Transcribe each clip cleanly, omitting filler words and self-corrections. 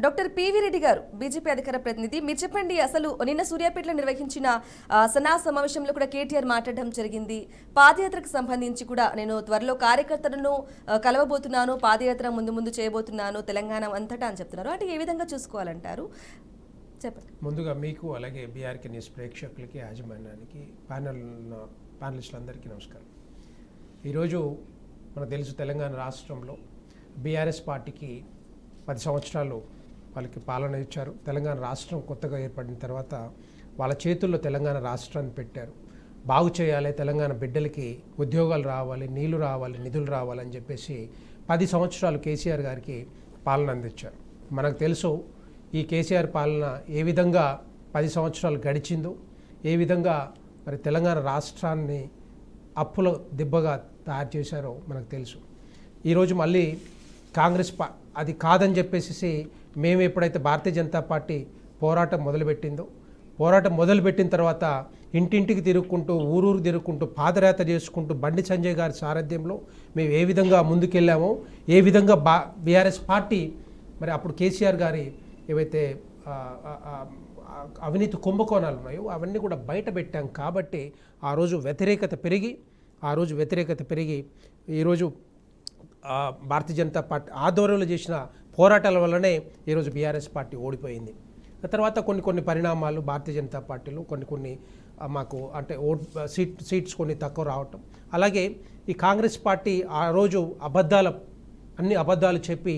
Doctor PV Reddy గారు BJP అధికార ప్రతినిధి, మీరు చెప్పండి, అసలు నిన్న సూర్యాపేటలో నిర్వహించిన సనా సమావేశంలో కూడా కేటీఆర్ మాట్లాడడం జరిగింది. పాదయాత్రకు సంబంధించి కూడా నేను త్వరలో కార్యకర్తలను కలవబోతున్నాను, పాదయాత్ర ముందు ముందు చేయబోతున్నాను తెలంగాణ అంతటా అని చెప్తున్నారు. అంటే ఏ విధంగా చూసుకోవాలంటారు చెప్పండి. ముందుగా మీకు అలాగే బీఆర్కే న్యూస్ ప్రేక్షకులకి, యాజమాన్యానికి, ప్యానలిస్టులందరికీ నమస్కారం. ఈరోజు మనకు తెలుసు తెలంగాణ రాష్ట్రంలో బీఆర్ఎస్ పార్టీకి 10 సంవత్సరాలు వాళ్ళకి పాలన ఇచ్చారు. తెలంగాణ రాష్ట్రం కొత్తగా ఏర్పడిన తర్వాత వాళ్ళ చేతుల్లో తెలంగాణ రాష్ట్రాన్ని పెట్టారు. బాగు చేయాలి, తెలంగాణ బిడ్డలకి ఉద్యోగాలు రావాలి, నీళ్లు రావాలి, నిధులు రావాలని చెప్పేసి 10 సంవత్సరాలు కేసీఆర్ గారికి పాలన అందించారు. మనకు తెలుసు ఈ కేసీఆర్ పాలన ఏ విధంగా 10 సంవత్సరాలు గడిచిందో, ఏ విధంగా మరి తెలంగాణ రాష్ట్రాన్ని అప్పుల దిబ్బగా తయారు చేశారో మనకు తెలుసు. ఈరోజు మళ్ళీ కాంగ్రెస్ అది కాదని చెప్పేసి మేము ఎప్పుడైతే భారతీయ జనతా పార్టీ పోరాటం మొదలుపెట్టిన తర్వాత ఇంటింటికి తిరుగుకుంటూ, ఊరూరు తిరుగుకుంటూ, పాదయాత్ర చేసుకుంటూ బండి సంజయ్ గారి సారథ్యంలో మేము ఏ విధంగా ముందుకెళ్ళామో, ఏ విధంగా బీఆర్ఎస్ పార్టీ మరి అప్పుడు కేసీఆర్ గారి ఏవైతే అవినీతి కుంభకోణాలు ఉన్నాయో అవన్నీ కూడా బయట పెట్టాం. కాబట్టి ఆ రోజు వ్యతిరేకత పెరిగి ఈరోజు భారతీయ జనతా పార్టీ ఆధ్వర్యంలో చేసిన పోరాటాల వల్లనే ఈరోజు బీఆర్ఎస్ పార్టీ ఓడిపోయింది. తర్వాత కొన్ని పరిణామాలు భారతీయ జనతా పార్టీలో కొన్ని మాకు అంటే సీట్స్ కొన్ని తక్కువ రావటం, అలాగే ఈ కాంగ్రెస్ పార్టీ ఆ రోజు అన్ని అబద్ధాలు చెప్పి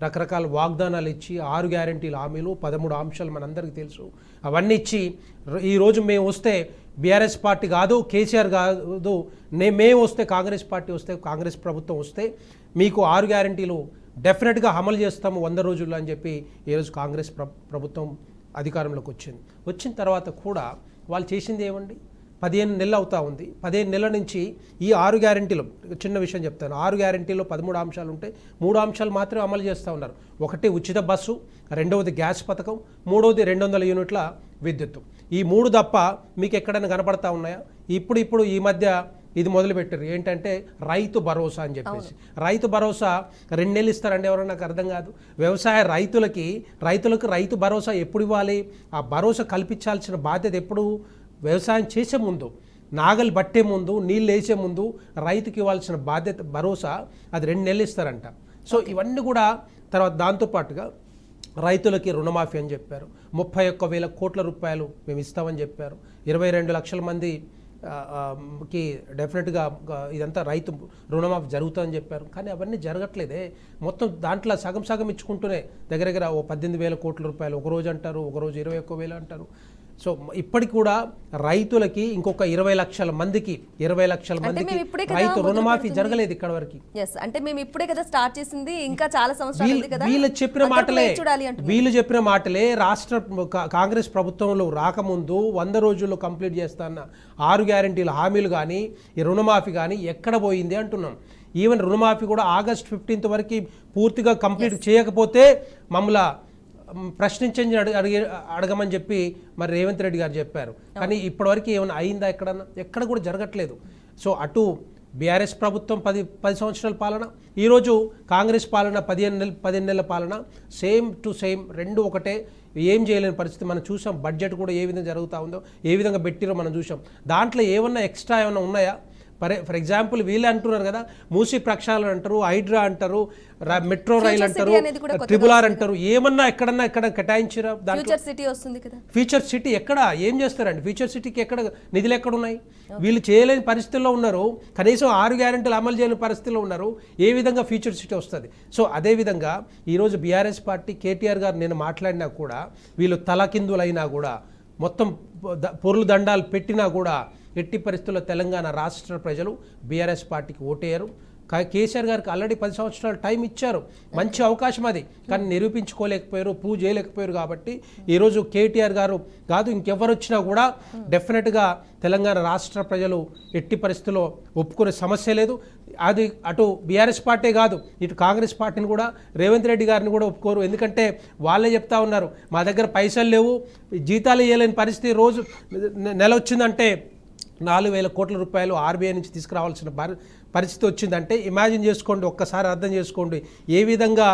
రకరకాల వాగ్దానాలు ఇచ్చి 6 గ్యారెంటీల హామీలు, 13 అంశాలు మనందరికీ తెలుసు, అవన్నీ ఇచ్చి ఈరోజు మేము వస్తే బీఆర్ఎస్ పార్టీ కాదు, కేసీఆర్ కాదు, మేము వస్తే కాంగ్రెస్ పార్టీ వస్తే, కాంగ్రెస్ ప్రభుత్వం వస్తే మీకు 6 గ్యారెంటీలు డెఫినెట్గా అమలు చేస్తాము 100 రోజుల్లో అని చెప్పి ఈరోజు కాంగ్రెస్ ప్రభుత్వం అధికారంలోకి వచ్చిన తర్వాత కూడా వాళ్ళు చేసింది ఏమండి? 15 నెలలు అవుతా ఉంది. 15 నెలల నుంచి ఈ 6 గ్యారెంటీలు, చిన్న విషయం చెప్తాను, 6 గ్యారెంటీలో 13 అంశాలు ఉంటే 3 అంశాలు మాత్రమే అమలు చేస్తూ ఉన్నారు. ఒకటి ఉచిత బస్సు, రెండవది గ్యాస్ పథకం, మూడవది 200 యూనిట్ల విద్యుత్తు. ఈ 3 తప్ప మీకు ఎక్కడైనా కనపడతా ఉన్నాయా? ఇప్పుడు ఈ మధ్య ఇది మొదలుపెట్టారు, ఏంటంటే రైతు భరోసా అని చెప్పేసి. రైతు భరోసా 2 నెలలు ఇస్తారండి, ఎవరో నాకు అర్థం కాదు. వ్యవసాయ రైతులకు రైతు భరోసా ఎప్పుడు ఇవ్వాలి? ఆ భరోసా కల్పించాల్సిన బాధ్యత ఎప్పుడు? వ్యవసాయం చేసే ముందు, నాగలి పట్టే ముందు, నీళ్ళు వేసే ముందు రైతుకి ఇవ్వాల్సిన బాధ్యత భరోసా అది 2 నెలలు ఇస్తారంట. సో ఇవన్నీ కూడా తర్వాత దాంతోపాటుగా రైతులకి రుణమాఫీ అని చెప్పారు, 31,000 కోట్ల రూపాయలు మేము ఇస్తామని చెప్పారు, 22 లక్షల మంది కి డెఫినెట్గా ఇదంతా రైతు రుణమాఫీ జరుగుతుందని చెప్పారు. కానీ అవన్నీ జరగట్లేదే. మొత్తం దాంట్లో సగం ఇచ్చుకుంటూనే దగ్గర ఓ 18,000 కోట్ల రూపాయలు ఒకరోజు అంటారు, ఒకరోజు 21,000 అంటారు. సో ఇప్పటికి కూడా రైతులకి ఇంకొక 20 లక్షల మందికి రైతు రుణమాఫీ జరగలేదు ఇక్కడ వరకు. అంటే మేము ఇప్పుడే కదా స్టార్ట్ చేసింది, ఇంకా చాలా సంవత్సరాలు. వీళ్ళు చెప్పిన మాటలే రాష్ట్ర కాంగ్రెస్ ప్రభుత్వంలో రాకముందు 100 రోజుల్లో కంప్లీట్ చేస్తాన్న 6 గ్యారెంటీల హామీలు కానీ, ఈ రుణమాఫీ కానీ ఎక్కడ పోయింది అంటున్నాం. ఈవెన్ రుణమాఫీ కూడా August 15 వరకు పూర్తిగా కంప్లీట్ చేయకపోతే మమ్మల్ని ప్రశ్నించని అడగమని చెప్పి మరి రేవంత్ రెడ్డి గారు చెప్పారు. కానీ ఇప్పటివరకు ఏమైనా అయిందా? ఎక్కడ కూడా జరగట్లేదు. సో అటు బీఆర్ఎస్ ప్రభుత్వం 10 సంవత్సరాల పాలన, ఈరోజు కాంగ్రెస్ పాలన 15 నెలల పాలన, సేమ్ టు సేమ్, రెండు ఒకటే. ఏం చేయలేని పరిస్థితి మనం చూసాం. బడ్జెట్ కూడా ఏ విధంగా జరుగుతూ ఉందో, ఏ విధంగా పెట్టిరో మనం చూసాం. దాంట్లో ఏమన్నా ఎక్స్ట్రా ఏమైనా ఉన్నాయా? ఫర్ ఎగ్జాంపుల్ వీళ్ళే అంటున్నారు కదా, మూసీ ప్రక్షాళన అంటారు, హైడ్రా అంటారు, మెట్రో రైల్ అంటారు, ట్రిపుల్ ఆర్ అంటారు. ఏమన్నా ఎక్కడ కేటాయించారా? ఫ్యూచర్ సిటీ ఎక్కడ ఏం చేస్తారండి? ఫ్యూచర్ సిటీకి ఎక్కడ నిధులు ఎక్కడున్నాయి? వీళ్ళు చేయలేని పరిస్థితుల్లో ఉన్నారు, కనీసం 6 గ్యారెంటీలు అమలు చేయలేని పరిస్థితుల్లో ఉన్నారు. ఏ విధంగా ఫ్యూచర్ సిటీ వస్తుంది? సో అదేవిధంగా ఈరోజు బీఆర్ఎస్ పార్టీ కేటీఆర్ గారు నేను మాట్లాడినా కూడా, వీళ్ళు తలకిందులైనా కూడా, మొత్తం పొరులు దండాలు పెట్టినా కూడా ఎట్టి పరిస్థితుల్లో తెలంగాణ రాష్ట్ర ప్రజలు బీఆర్ఎస్ పార్టీకి ఓటేయరు. కేసీఆర్ గారికి ఆల్రెడీ 10 సంవత్సరాలు టైం ఇచ్చారు, మంచి అవకాశం అది. కానీ నిరూపించుకోలేకపోయారు, ప్రూవ్ చేయలేకపోయారు. కాబట్టి ఈరోజు కేటీఆర్ గారు కాదు, ఇంకెవరు వచ్చినా కూడా డెఫినెట్గా తెలంగాణ రాష్ట్ర ప్రజలు ఎట్టి పరిస్థితుల్లో ఒప్పుకునే సమస్య లేదు. అది అటు బీఆర్ఎస్ పార్టీ కాదు, ఇటు కాంగ్రెస్ పార్టీని కూడా, రేవంత్ రెడ్డి గారిని కూడా ఒప్పుకోరు. ఎందుకంటే వాళ్ళే చెప్తా ఉన్నారు, మా దగ్గర పైసలు లేవు, జీతాలు ఇవ్వలేని పరిస్థితి, రోజు నెల వచ్చిందంటే 4,000 కోట్ల రూపాయలు ఆర్బీఐ నుంచి తీసుకురావాల్సిన పరిస్థితి వచ్చిందంటే ఇమాజిన్ చేసుకోండి, ఒక్కసారి అర్థం చేసుకోండి ఏ విధంగా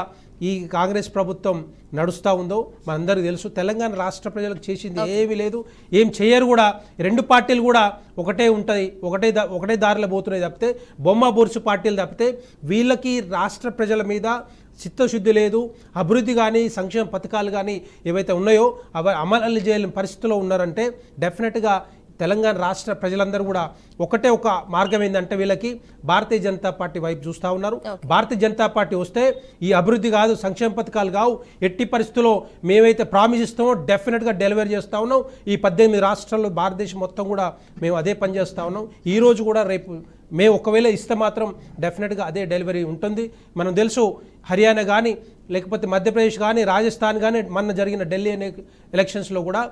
ఈ కాంగ్రెస్ ప్రభుత్వం నడుస్తూ ఉందో మనందరికీ తెలుసు. తెలంగాణ రాష్ట్ర ప్రజలకు చేసింది ఏమీ లేదు, ఏం చేయరు కూడా. రెండు పార్టీలు కూడా ఒకటే ఉంటుంది, ఒకటే దారిలో పోతున్నాయి తప్పితే, బొమ్మ బొరుసు పార్టీలు తప్పితే వీళ్ళకి రాష్ట్ర ప్రజల మీద చిత్తశుద్ధి లేదు. అభివృద్ధి కానీ సంక్షేమ పథకాలు కానీ ఏవైతే ఉన్నాయో అవి అమలు చేయలేని పరిస్థితిలో ఉన్నారంటే డెఫినెట్గా తెలంగాణ రాష్ట్ర ప్రజలందరూ కూడా ఒకటే ఒక మార్గం ఏంటంటే వీళ్ళకి భారతీయ జనతా పార్టీ వైపు చూస్తూ ఉన్నారు. భారతీయ జనతా పార్టీ వస్తే ఈ అభివృద్ధి కాదు, సంక్షేమ పథకాలు కావు, ఎట్టి పరిస్థితుల్లో మేమైతే ప్రామిస్ ఇస్తామో డెఫినెట్గా డెలివరీ చేస్తూ ఉన్నాం. ఈ 18 రాష్ట్రాల్లో భారతదేశం మొత్తం కూడా మేము అదే పని చేస్తూ ఉన్నాం. ఈరోజు కూడా రేపు మేము ఒకవేళ ఇస్తే మాత్రం డెఫినెట్గా అదే డెలివరీ ఉంటుంది. మనం తెలుసు హర్యానా కానీ లేకపోతే మధ్యప్రదేశ్ కానీ రాజస్థాన్ కానీ మొన్న జరిగిన ఢిల్లీ ఎలక్షన్స్లో కూడా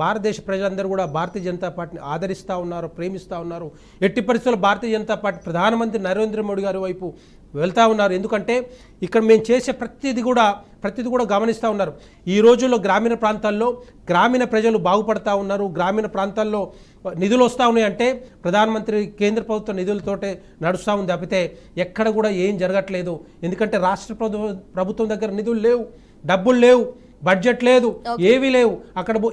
భారతదేశ ప్రజలందరూ కూడా భారతీయ జనతా పార్టీని ఆదరిస్తూ ఉన్నారు, ప్రేమిస్తూ ఉన్నారు. ఎట్టి పరిస్థితుల్లో భారతీయ జనతా పార్టీ ప్రధానమంత్రి నరేంద్ర మోడీ గారి వైపు వెళ్తూ ఉన్నారు. ఎందుకంటే ఇక్కడ మేము చేసే ప్రతిదీ కూడా గమనిస్తూ ఉన్నారు. ఈ రోజుల్లో గ్రామీణ ప్రాంతాల్లో గ్రామీణ ప్రజలు బాగుపడతా ఉన్నారు. గ్రామీణ ప్రాంతాల్లో నిధులు వస్తూ ఉన్నాయంటే ప్రధానమంత్రి కేంద్ర ప్రభుత్వ నిధులతోటే నడుస్తూ ఉంది తప్పితే ఎక్కడ కూడా ఏం జరగట్లేదు. ఎందుకంటే రాష్ట్ర ప్రభుత్వం దగ్గర నిధులు లేవు, డబ్బులు లేవు, బడ్జెట్ లేదు, ఏవీ లేవు.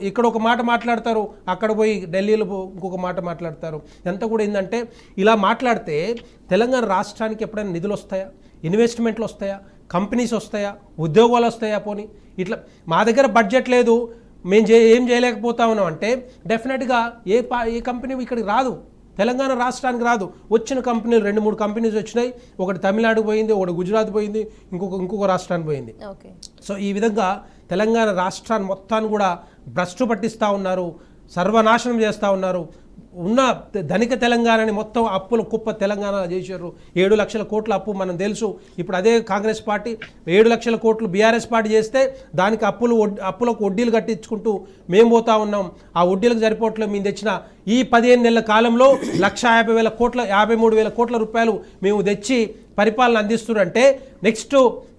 ఇక్కడ ఒక మాట మాట్లాడతారు, అక్కడ పోయి ఢిల్లీలో ఇంకొక మాట మాట్లాడతారు. ఎంత కూడా ఏంటంటే ఇలా మాట్లాడితే తెలంగాణ రాష్ట్రానికి ఎప్పుడైనా నిధులు వస్తాయా, ఇన్వెస్ట్మెంట్లు వస్తాయా, కంపెనీస్ వస్తాయా, ఉద్యోగాలు వస్తాయా? పోనీ ఇట్లా మా దగ్గర బడ్జెట్ లేదు, మేము ఏం చేయలేకపోతా ఉన్నాం అంటే డెఫినెట్గా ఏ కంపెనీ ఇక్కడికి రాదు, తెలంగాణ రాష్ట్రానికి రాదు. వచ్చిన కంపెనీలు 2-3 కంపెనీస్ వచ్చినాయి. ఒకటి తమిళనాడు పోయింది, ఒకటి గుజరాత్ పోయింది, ఇంకొక రాష్ట్రానికి పోయింది. సో ఈ విధంగా తెలంగాణ రాష్ట్రాన్ని మొత్తాన్ని కూడా భ్రష్టు పట్టిస్తూ ఉన్నారు, సర్వనాశనం చేస్తూ ఉన్నారు. ఉన్న ధనిక తెలంగాణని మొత్తం అప్పుల కుప్ప తెలంగాణ చేశారు. 7 లక్షల కోట్ల అప్పు మనం తెలుసు. ఇప్పుడు అదే కాంగ్రెస్ పార్టీ 7 లక్షల కోట్లు బీఆర్ఎస్ పార్టీ చేస్తే దానికి అప్పులకు వడ్డీలు కట్టించుకుంటూ మేము పోతా ఉన్నాం. ఆ వడ్డీలకు సరిపోవట్లేదు. మేము తెచ్చిన ఈ 15 నెలల కాలంలో 1,53,000 కోట్ల రూపాయలు మేము తెచ్చి పరిపాలన అందిస్తున్నారంటే నెక్స్ట్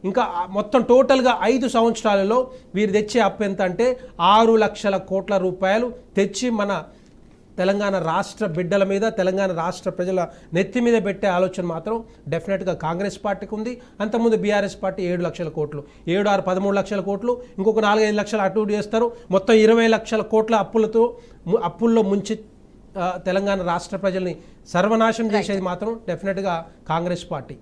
ఇంకా మొత్తం టోటల్గా 5 సంవత్సరాలలో వీరు తెచ్చే అప్పు ఎంత అంటే 6 లక్షల కోట్ల రూపాయలు తెచ్చి మన తెలంగాణ రాష్ట్ర బిడ్డల మీద, తెలంగాణ రాష్ట్ర ప్రజల నెత్తి మీద పెట్టే ఆలోచన మాత్రం డెఫినెట్గా కాంగ్రెస్ పార్టీకి ఉంది. అంతకుముందు బీఆర్ఎస్ పార్టీ 7 లక్షల కోట్లు, 7, 6, 13 లక్షల కోట్లు, ఇంకొక 4-5 లక్షలు అటు ఇటు చేస్తారు. మొత్తం 20 లక్షల కోట్ల అప్పుల్లో ముంచి తెలంగాణ రాష్ట్ర ప్రజల్ని సర్వనాశనం చేసేది మాత్రం డెఫినెట్గా కాంగ్రెస్ పార్టీ.